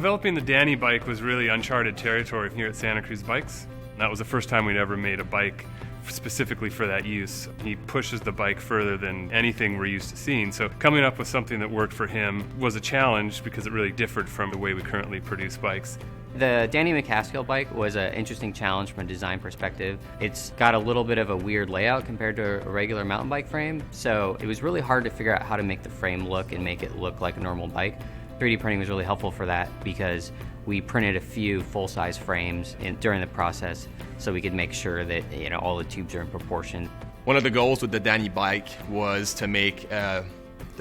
Developing the Danny bike was really uncharted territory here at Santa Cruz Bikes. That was the first time we'd ever made a bike specifically for that use. He pushes the bike further than anything we're used to seeing. So coming up with something that worked for him was a challenge because it really differed from the way we currently produce bikes. The Danny McCaskill bike was an interesting challenge from a design perspective. It's got a little bit of a weird layout compared to a regular mountain bike frame, so it was really hard to figure out how to make the frame look and make it look like a normal bike. 3D printing was really helpful for that because we printed a few full-size frames during the process so we could make sure that all the tubes are in proportion. One of the goals with the Danny bike was to make the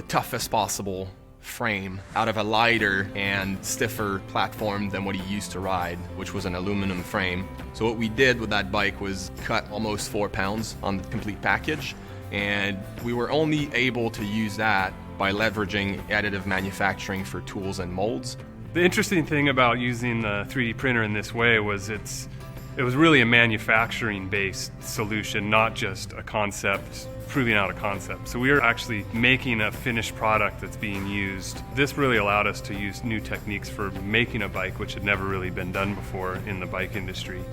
toughest possible frame out of a lighter and stiffer platform than what he used to ride, which was an aluminum frame. So what we did with that bike was cut almost 4 pounds on the complete package, and we were only able to use that by leveraging additive manufacturing for tools and molds. The interesting thing about using the 3D printer in this way was it was really a manufacturing-based solution, not just a concept, proving out a concept. So we are actually making a finished product that's being used. This really allowed us to use new techniques for making a bike, which had never really been done before in the bike industry.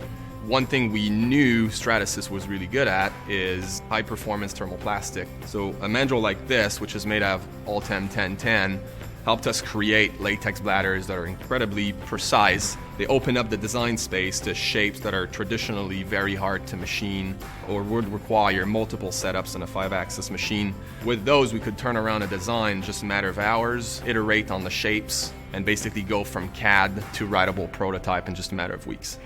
One thing we knew Stratasys was really good at is high-performance thermoplastic. So a mandrel like this, which is made out of Ultem 1010, helped us create latex bladders that are incredibly precise. They open up the design space to shapes that are traditionally very hard to machine or would require multiple setups in a 5-axis machine. With those, we could turn around a design in just a matter of hours, iterate on the shapes, and basically go from CAD to rideable prototype in just a matter of weeks.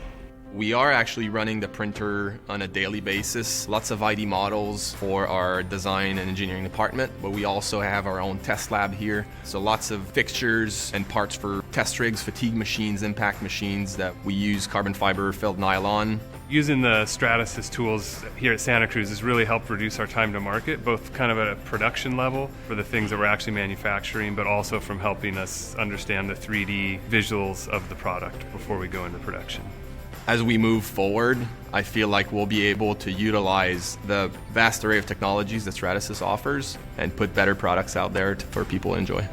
We are actually running the printer on a daily basis. Lots of ID models for our design and engineering department, but we also have our own test lab here. So lots of fixtures and parts for test rigs, fatigue machines, impact machines that we use carbon fiber filled nylon. Using the Stratasys tools here at Santa Cruz has really helped reduce our time to market, both kind of at a production level for the things that we're actually manufacturing, but also from helping us understand the 3D visuals of the product before we go into production. As we move forward, I feel like we'll be able to utilize the vast array of technologies that Stratasys offers and put better products out there for people to enjoy.